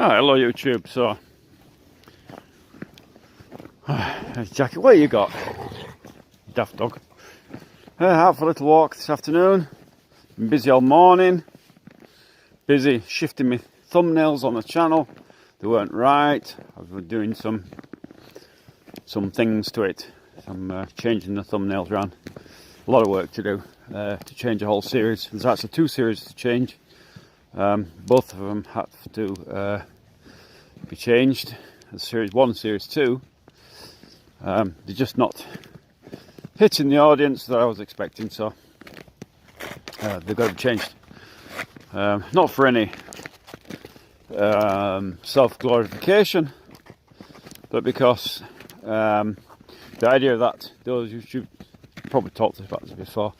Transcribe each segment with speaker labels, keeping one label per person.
Speaker 1: Hello YouTube. So, Jackie, what you got? Daft dog. Out for a little walk this afternoon. Been busy all morning. Busy shifting my thumbnails on the channel. They weren't right. I've been doing some things to it. I'm changing the thumbnails around. A lot of work to do to change a whole series. There's actually 2 series to change. Both of them have to be changed. Series 1 and Series 2. They're just not hitting the audience that I was expecting, so they've got to be changed. Not for any self-glorification, but because the idea of that, those YouTube, probably talked about this before,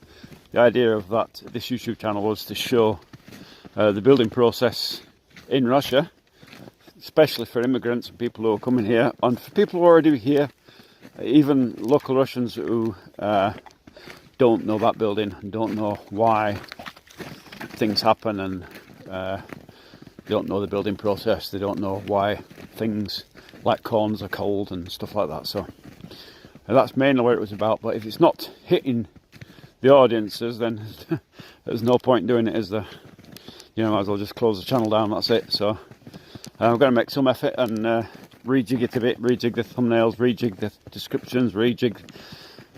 Speaker 1: the idea of that, this YouTube channel was to show the building process in Russia, especially for immigrants and people who are coming here, and for people who are already here, even local Russians who don't know that building and don't know why things happen, and they don't know the building process, they don't know why things like corners are cold and stuff like that. So that's mainly what it was about. But if it's not hitting the audiences, then there's no point doing it, is there? You know, might as well just close the channel down, that's it. So I'm going to make some effort and rejig it a bit, rejig the thumbnails, rejig the descriptions, rejig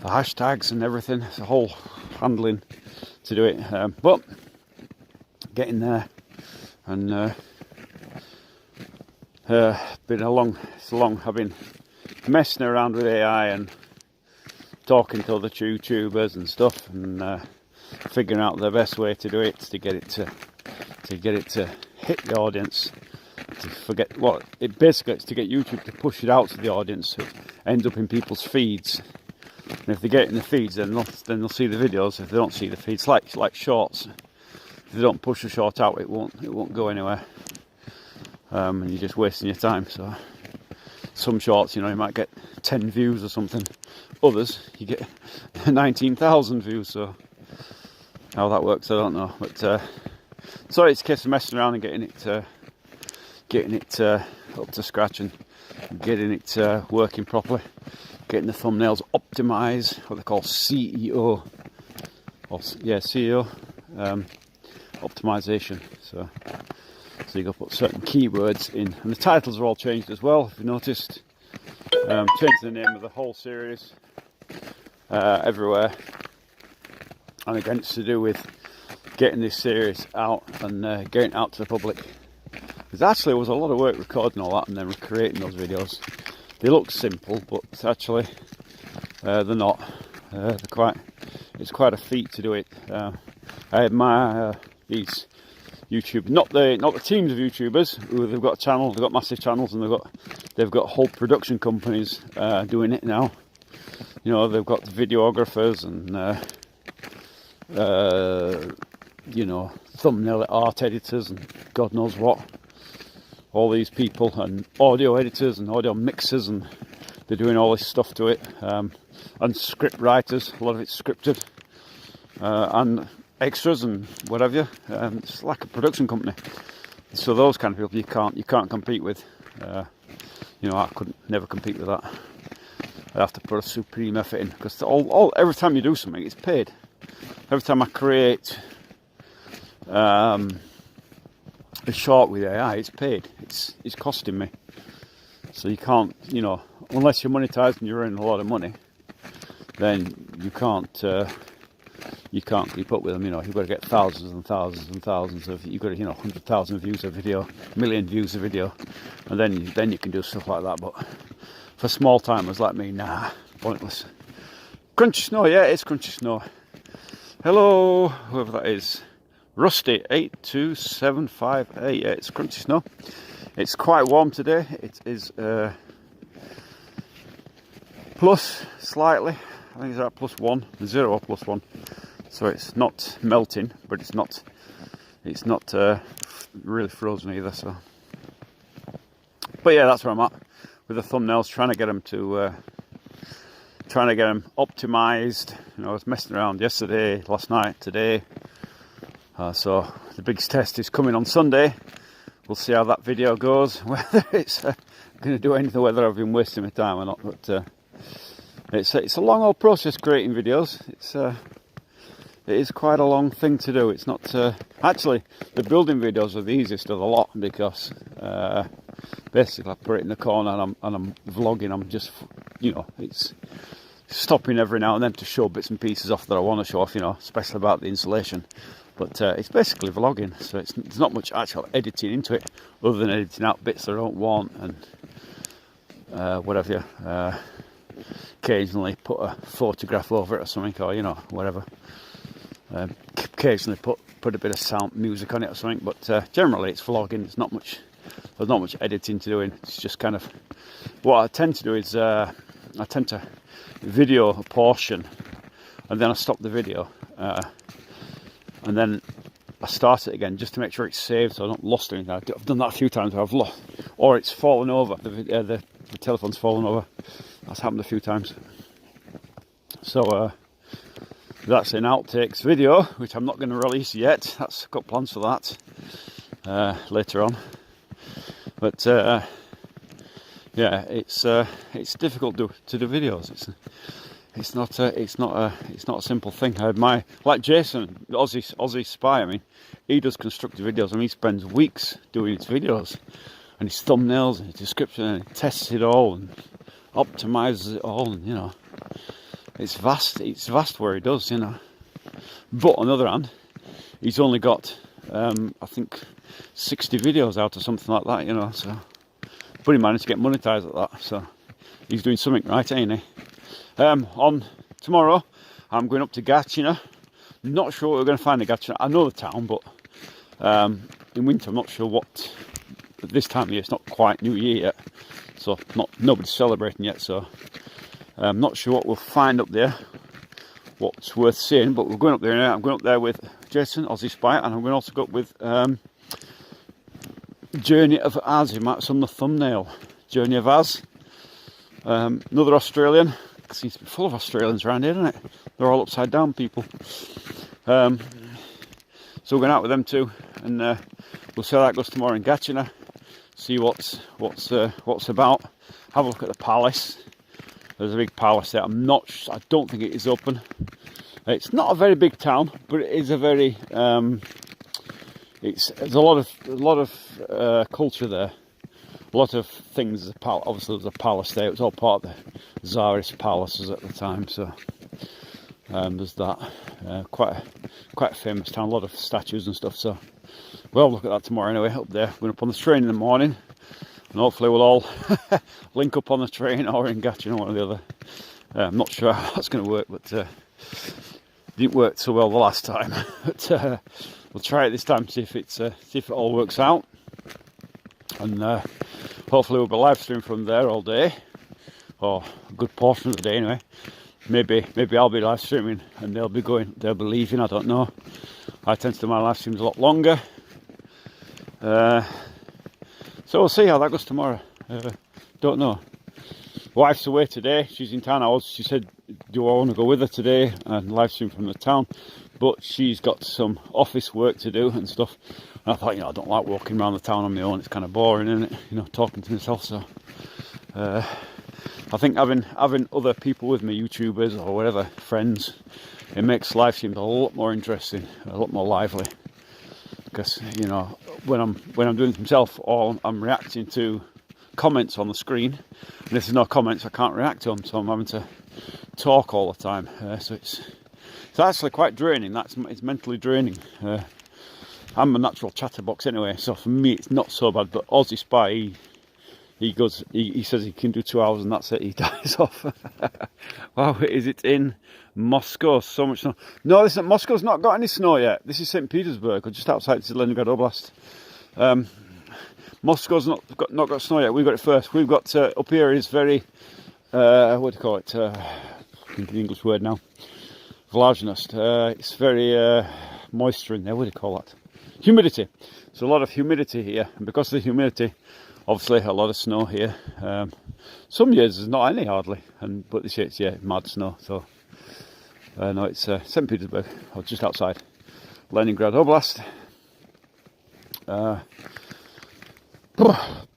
Speaker 1: the hashtags and everything. It's a whole handling to do it, but getting there. And been a long, I've been messing around with AI and talking to other YouTubers and stuff, and figuring out the best way to do it, to get it to hit the audience, to forget what it basically is, to get YouTube to push it out to the audience, so it ends up in people's feeds. And if they get it in the feeds, then they'll see the videos. If they don't see the feeds, like shorts, if they don't push a short out, it won't go anywhere, and you're just wasting your time. So some shorts, you know, you might get 10 views or something. Others, you get 19,000 views. So how that works, I don't know. But so it's a case of messing around and getting it up to scratch and getting it working properly, getting the thumbnails optimized, what they call CEO, CEO optimization. So you can put certain keywords in, and the titles are all changed as well. If you noticed, changed the name of the whole series everywhere, and again, it's to do with getting this series out and getting it out to the public. Because actually, it was a lot of work recording all that and then creating those videos. They look simple, but actually they're not. It's quite a feat to do it. I admire these YouTube, not the teams of YouTubers who they've got a channel, they've got massive channels, and they've got whole production companies doing it now. You know, they've got videographers and you know, thumbnail art editors and God knows what. All these people, and audio editors and audio mixers, and they're doing all this stuff to it, and script writers, a lot of it's scripted, and extras and whatever. It's like a production company. So those kind of people you can't compete with. You know, I could never compete with that. I have to put a supreme effort in, because every time you do something, it's paid. Every time I create a short with AI, it's paid. It's costing me. So you can't, you know, unless you're monetized and you're earning a lot of money, then you can't keep up with them. You know, you've got to get thousands and thousands and thousands of, you've got to, you know, 100,000 views a video, million views a video, and then you can do stuff like that. But for small timers like me, nah, pointless. Crunchy Snow, yeah, it's Crunchy Snow. Hello, whoever that is. Rusty 82758. Yeah, it's Crunchy Snow. It's quite warm today. It is plus slightly. I think it's at +1, 0 or +1. So it's not melting, but it's not really frozen either. So, but yeah, that's where I'm at with the thumbnails, trying to get them optimized. You know, I was messing around yesterday, last night, today. So the big test is coming on Sunday, we'll see how that video goes, whether it's going to do anything, whether I've been wasting my time or not. But it's a long old process creating videos. It is quite a long thing to do. It's not actually, the building videos are the easiest of the lot, because basically I put it in the corner and I'm vlogging. I'm just, you know, it's stopping every now and then to show bits and pieces off that I want to show off, you know, especially about the installation. But it's basically vlogging, so it's not much actual editing into it, other than editing out bits that I don't want and whatever. Occasionally put a photograph over it or something, or, you know, whatever. Occasionally put a bit of sound music on it or something, but generally it's vlogging. There's not much editing to do. It's just kind of what I tend to do is I tend to video a portion and then I stop the video and then I start it again just to make sure it's saved, so I'm not lost anything. I've done that a few times where I've lost, or it's fallen over. The telephone's fallen over. That's happened a few times. So that's an outtakes video, which I'm not going to release yet. I've got plans for that later on. But yeah, it's difficult to do videos. It's not a simple thing. I had like Jason, Aussie Spy. I mean, he does constructive videos. I mean, he spends weeks doing his videos and his thumbnails and his description, and he tests it all and optimizes it all, and, you know, it's vast. It's vast where he does, you know. But on the other hand, he's only got I think 60 videos out or something like that, you know. So, but he managed to get monetized at that. So he's doing something right, ain't he? On tomorrow, I'm going up to Gatchina. Not sure what we're going to find in Gatchina. I know the town, but in winter, I'm not sure what. This time of year, it's not quite New Year yet, so nobody's celebrating yet. So I'm not sure what we'll find up there, what's worth seeing. But we're going up there now. I'm going up there with Jason, Aussie Spy, and I'm going to also go up with Journey of Az. You might have seen on the thumbnail. Journey of Az. Another Australian. It seems to be full of Australians around here, doesn't it? They're all upside down people. So we're going out with them too, and we'll see how that goes tomorrow in Gatchina. See what's about. Have a look at the palace. There's a big palace there. I don't think it is open. It's not a very big town, but it is a very. There's a lot of culture there. A lot of things. Obviously, there's a palace there. It was all part of the Tsarist palaces at the time. So there's that. Quite a famous town. A lot of statues and stuff. So we'll look at that tomorrow anyway. Up there, we're up on the train in the morning, and hopefully we'll all link up on the train or in Gatchina, one or the other. I'm not sure how that's going to work, but it didn't work so well the last time. But we'll try it this time. See if it all works out. And hopefully we'll be live streaming from there all day, or a good portion of the day anyway. Maybe I'll be live streaming and they'll be leaving. I don't know. I tend to do my live streams a lot longer. So we'll see how that goes tomorrow. Don't know. Wife's away today. She's in town. She said, do I want to go with her today and live stream from the town? But she's got some office work to do and stuff. And I thought, you know, I don't like walking around the town on my own. It's kind of boring, isn't it? You know, talking to myself. So I think having other people with me, YouTubers or whatever, friends, it makes live streams a lot more interesting, a lot more lively. Because, you know, when I'm doing it myself, or I'm reacting to comments on the screen, and if there's no comments, I can't react to them. So I'm having to talk all the time. So it's actually quite draining. It's mentally draining. I'm a natural chatterbox anyway, so for me it's not so bad. But Aussie Spy, he says he can do 2 hours and that's it. He dies off. Wow, is it in Moscow? So much snow. No, listen, Moscow's not got any snow yet. This is St. Petersburg, or just outside Leningrad Oblast. Moscow's not got snow yet. We've got it first. We've got up here is very what do you call it? The English word now. Vlažnost. It's very moisture in there. What do you call that? Humidity. There's a lot of humidity here, and because of the humidity, obviously a lot of snow here. Some years there's not any hardly, but this year it's mad snow. So no, it's St. Petersburg, or just outside Leningrad Oblast.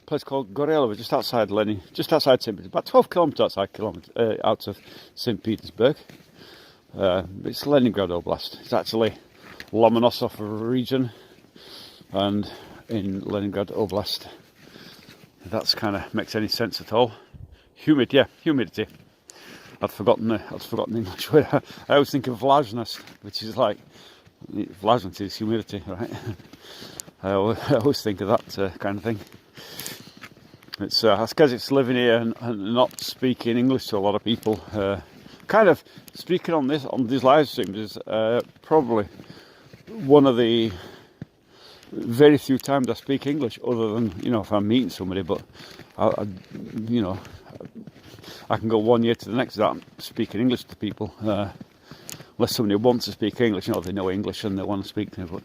Speaker 1: Place called Gorelova, just outside just outside St. Petersburg, about 12 kilometres out of St. Petersburg. It's Leningrad Oblast. It's actually Lomonosov region, and in Leningrad Oblast, that's kind of makes any sense at all. Humidity. I'd forgotten the English word. I always think of vlažnost, which is like vlažnost is humidity, right? I always think of that kind of thing. It's because it's living here and not speaking English to a lot of people. Kind of speaking on these live streams is probably one of the very few times I speak English, other than if I'm meeting somebody. But I can go 1 year to the next without speaking English to people, unless somebody wants to speak English. They know English and they want to speak to me, but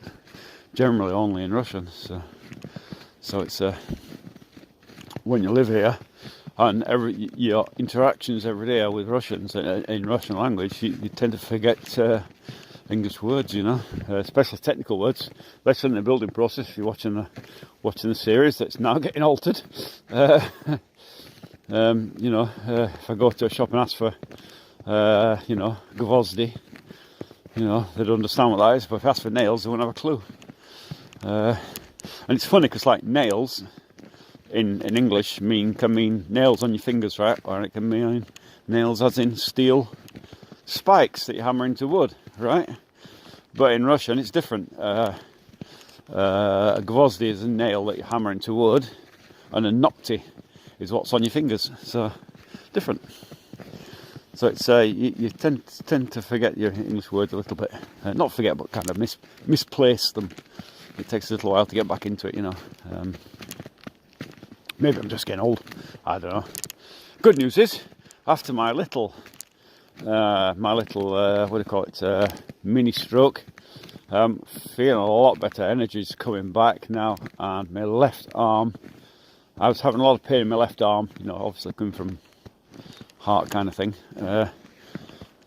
Speaker 1: generally only in Russian. So it's when you live here and your interactions every day are with Russians in Russian language, you tend to forget English words, especially technical words, especially in the building process. If you're watching the series that's now getting altered, if I go to a shop and ask for gvozdi, they'd understand what that is, but if I ask for nails, they won't have a clue. And it's funny because like nails in English can mean nails on your fingers, right? Or it can mean nails as in steel spikes that you hammer into wood, right? But in Russian it's different. A gvozdi is a nail that you hammer into wood, and a nokti is what's on your fingers. So different. So it's you tend to forget your English words a little bit. Not forget, but kind of misplace them. It takes a little while to get back into it, Maybe I'm just getting old. I don't know. Good news is, after my little what do you call it, mini stroke, feeling a lot better. Energy's coming back now, and my left arm. I was having a lot of pain in my left arm. Obviously coming from heart kind of thing.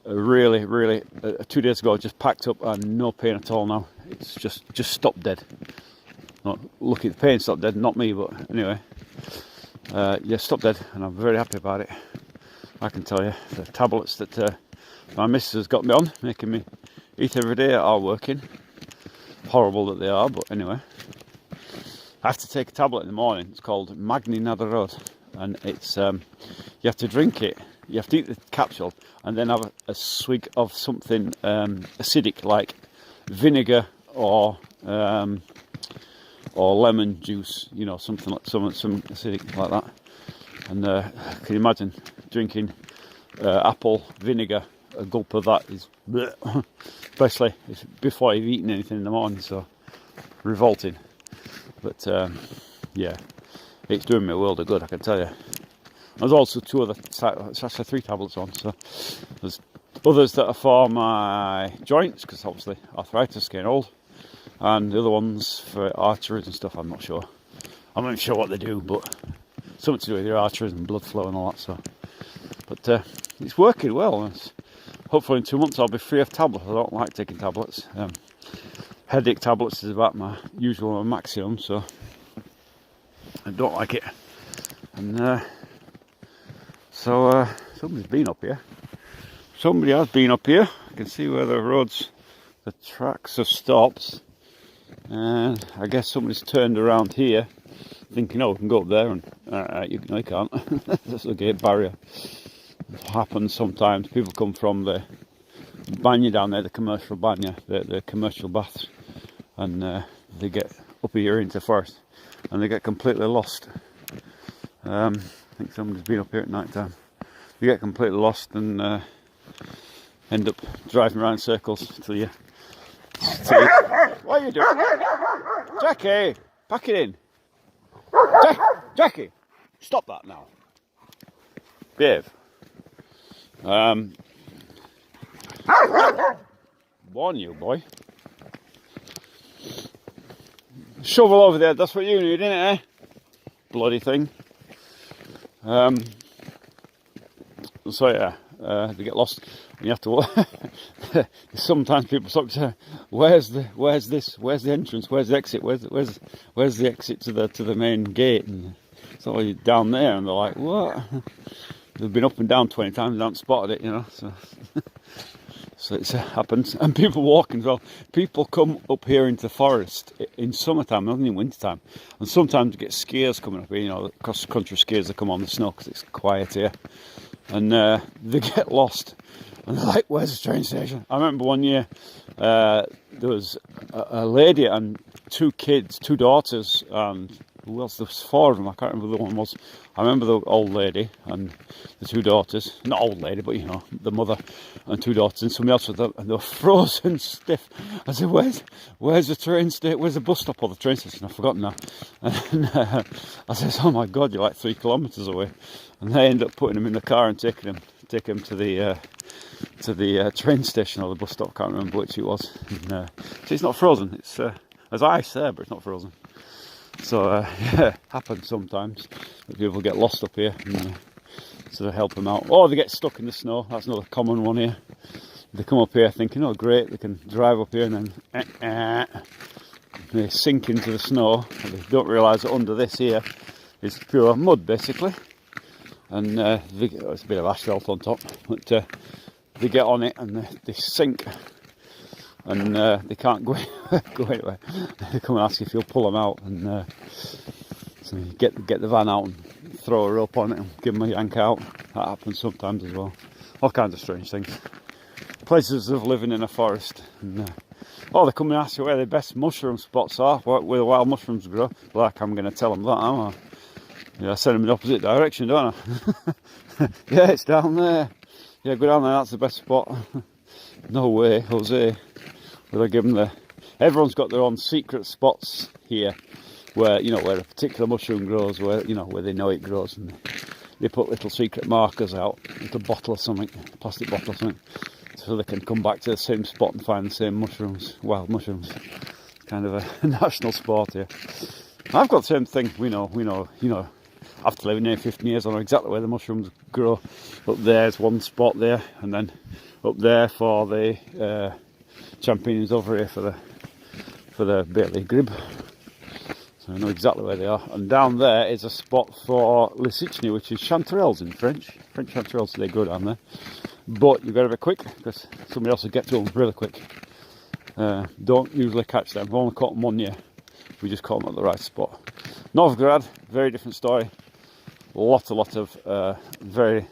Speaker 1: Really, 2 days ago, I just packed up and no pain at all now. It's just stopped dead. Not lucky the pain stopped dead, not me, but anyway. Stopped dead, and I'm very happy about it. I can tell you, the tablets that my missus has got me on, making me eat every day, are working. Horrible that they are, but anyway. I have to take a tablet in the morning. It's called Magni Nadarod, and it's you have to drink it. You have to eat the capsule and then have a swig of something acidic, like vinegar or lemon juice. Something like some acidic like that. And can you imagine drinking apple vinegar? A gulp of that is bleh, especially before you've eaten anything in the morning. So revolting. But it's doing me a world of good, I can tell you. There's also it's actually 3 tablets on. So there's others that are for my joints, because obviously arthritis, getting old, and the other ones for arteries and stuff. I'm not sure what they do, but something to do with your arteries and blood flow and all that. So, but it's working well. Hopefully in 2 months I'll be free of tablets. I don't like taking tablets. Headache tablets is about my usual maximum, so I don't like it. And so somebody's been up here. Somebody has been up here. I can see where the tracks have stopped. And I guess somebody's turned around here, thinking, we can go up there, and you can't. There's a gate barrier. It happens sometimes. People come from the banya down there, the commercial banya, the commercial baths, and they get up here into the forest, and they get completely lost. I think somebody's been up here at night time. You get completely lost and end up driving around in circles till you. What are you doing? Jacki, pack it in. Jacki, stop that now. Behave. Warn you, boy. Shovel over there, that's what you need, innit, Bloody thing. So yeah, they get lost, and you have to. Sometimes people stop to say, where's the entrance? Where's the exit? Where's the exit to the main gate? And so you're down there, and they're like, what? They've been up and down 20 times and haven't spotted it, you know. So. So it happens, and people walking as well. People come up here into the forest in summertime, not in wintertime, and sometimes you get skiers coming up here. You know, cross country skiers that come on the snow because it's quiet here, and they get lost. And they're like, "Where's the train station?" I remember one year there was a lady and two kids, two daughters, and who else? There was four of them. I can't remember who the one was. I remember the old lady and the two daughters. Not old lady, but you know, the mother and two daughters, and somebody else with them, and they were frozen stiff. I said, "Where's the train station? Where's the bus stop or the train station?" I've forgotten now. And I said, "Oh my God, you're like 3 kilometres away." And they end up putting them in the car and taking them to the train station or the bus stop. Can't remember which it was. And, so it's not frozen. It's there's ice there, but it's not frozen. So yeah, happens sometimes that people get lost up here, and so they help them out. Or they get stuck in the snow. That's another common one here. They come up here thinking, oh great, they can drive up here, and then they sink into the snow, and they don't realise that under this here is pure mud basically, and it's a bit of asphalt on top, but they get on it and they sink. And they can't go anywhere. They come and ask if you'll pull them out, and so you get the van out and throw a rope on it and give them a yank out. That happens sometimes as well. All kinds of strange things. Places of living in a forest. And, they come and ask you where the best mushroom spots are, where the wild mushrooms grow. Like I'm going to tell them that, am I? Yeah, I send them in the opposite direction, don't I? Yeah, it's down there. Yeah, go down there. That's the best spot. No way, Jose. Will I give them everyone's got their own secret spots here, where where a particular mushroom grows, where they know it grows, and they put little secret markers out, little bottle or something, plastic bottle or something, so they can come back to the same spot and find the same mushrooms, wild mushrooms. It's kind of a national sport here. I've got the same thing. We know. After living here 15 years, I know exactly where the mushrooms grow. Up there's one spot there, and then up there for the champignons, over here for the Bailey grib. So I know exactly where they are. And down there is a spot for lisichny, which is chanterelles in French. French chanterelles, they grow down there. But you've got to be quick, because somebody else will get to them really quick. Don't usually catch them. We've only caught them one year. We just caught them at the right spot. Novgorod, very different story. Lot of very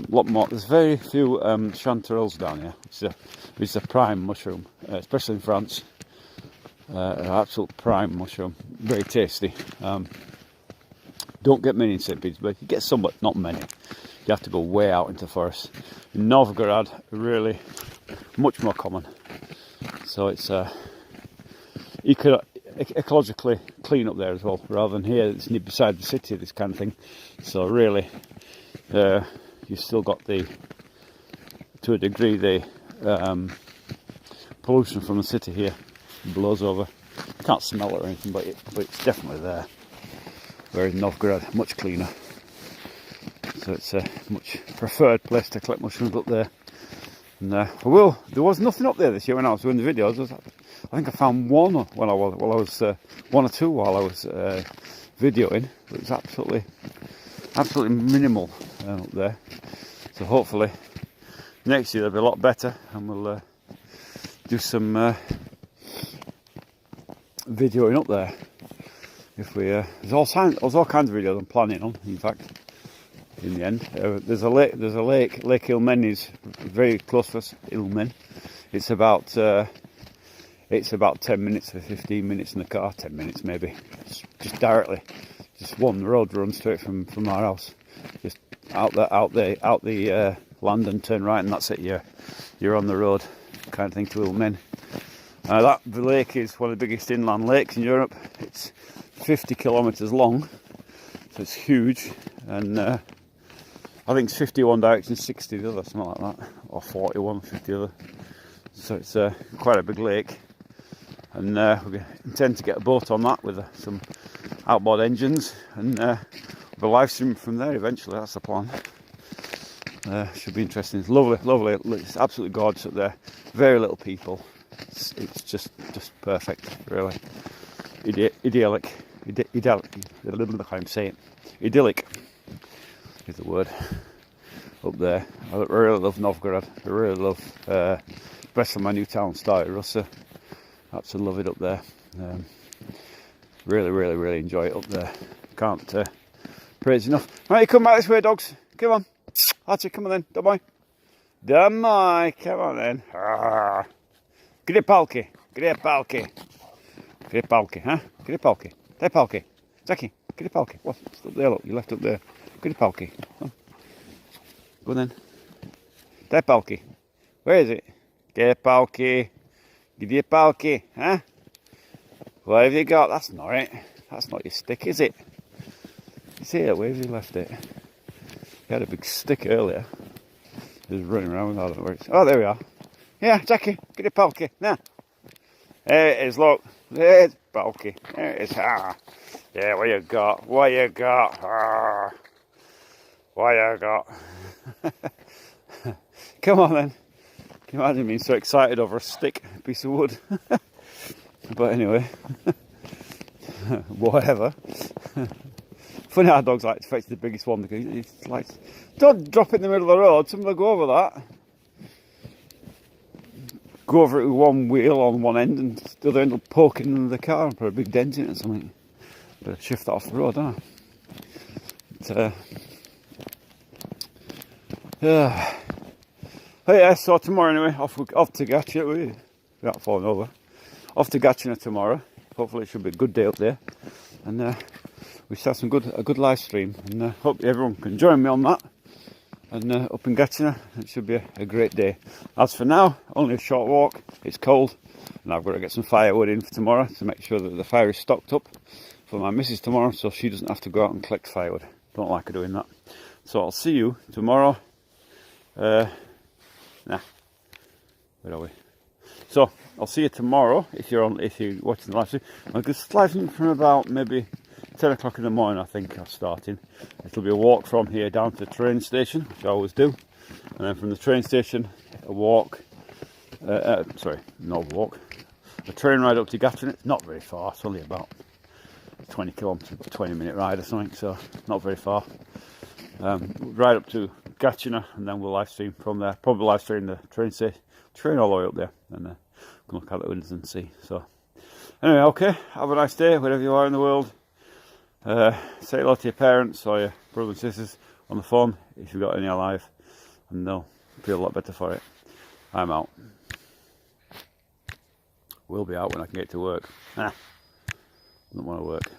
Speaker 1: lot more. There's very few chanterelles down here. It's a prime mushroom, especially in France. An absolute prime mushroom, very tasty. Don't get many in St. Petersburg. You get some, but not many. You have to go way out into the forest. In Novgorod, really much more common. So it's ecologically clean up there as well, rather than here. It's beside the city, this kind of thing. So really, you've still got to a degree, the pollution from the city here blows over. You can't smell it or anything, but it's definitely there. Whereas Novgorod, much cleaner. So it's a much preferred place to collect mushrooms up there. And there was nothing up there this year when I was doing the videos. I think I found one while I was one or two while I was videoing. But it was absolutely minimal up there. So hopefully next year they'll be a lot better, and we'll do some videoing up there. If we there's all kinds of videos I'm planning on. In fact, in the end, there's a lake. Lake Ilmen is very close to us. Ilmen. It's about 10 minutes or 15 minutes in the car. 10 minutes maybe. Just directly. Just one road runs straight from our house. Just out the land and turn right, and that's it. You're on the road, kind of thing, to Ilmen. That lake is one of the biggest inland lakes in Europe. It's 50 kilometres long, so it's huge, and I think it's 51 directions, 60 the other, something like that, or 41, 50 the other. So it's quite a big lake, and we intend to get a boat on that with some outboard engines, and we'll live stream from there eventually. That's the plan. Should be interesting. It's lovely, lovely. It's absolutely gorgeous up there. Very little people. It's just perfect, really. Idyllic. Idyllic. I can't say it. Idyllic is the word. Up there. I really love Novgorod. I really love, especially my new town started, Russia. Absolutely love it up there. Really, really, really enjoy it up there. Can't praise enough. Right, you come back this way, dogs. Come on. Archie, come on then. Domai. Domai. Come on then. Gdzie palki? Gdzie palki? Gdzie palki, huh? Gdzie palki? Daj palki. Jacki, gdzie palki? What? It's up there, look. You left up there. Gdzie palki? Oh. Go on then. Daj palki. Where is it? Gdzie palki? Gdzie palki, huh? What have you got? That's not it. That's not your stick, is it? You see it? Where have you left it? He had a big stick earlier. He was running around. I don't know where it's... Oh, there we are. Yeah, Jackie, get your palki. Now. There it is, look. There's palki. There it is. Ah. Yeah, what you got? What you got? Ah. What you got? Come on then. Can you imagine being so excited over a stick, a piece of wood? But anyway, whatever. Funny how dogs like to fetch the biggest one because it's like, don't drop it in the middle of the road, someone will go over that. Go over it with one wheel on one end and the other end will poke into the car and put a big dent in it or something. Better shift that off the road, don't I? Oh yeah, so tomorrow anyway, off to Gachina, without falling over. Off to Gachina tomorrow. Hopefully it should be a good day up there. And we start a good live stream. And hope everyone can join me on that. And up in Gachina, it should be a great day. As for now, only a short walk. It's cold. And I've got to get some firewood in for tomorrow to make sure that the fire is stocked up for my missus tomorrow so she doesn't have to go out and collect firewood. Don't like her doing that. So I'll see you tomorrow. Where are we? So I'll see you tomorrow if you're watching the live stream. I'll just live stream from about maybe 10 o'clock in the morning. I think I'm starting. It'll be a walk from here down to the train station, which I always do, and then from the train station a walk. Sorry, not a walk. A train ride up to Gatineau. It's not very far. It's only about 20 kilometres, 20-minute ride or something. So not very far. Right up to Gatineau, and then we'll live stream from there. Probably live stream the train station. Train all the way up there and can look out the windows and see. So anyway, okay, have a nice day wherever you are in the world. Say hello to your parents or your brothers and sisters on the phone if you've got any alive, and they'll feel a lot better for it. I'm out. We'll be out when I can get to work. Don't want to work.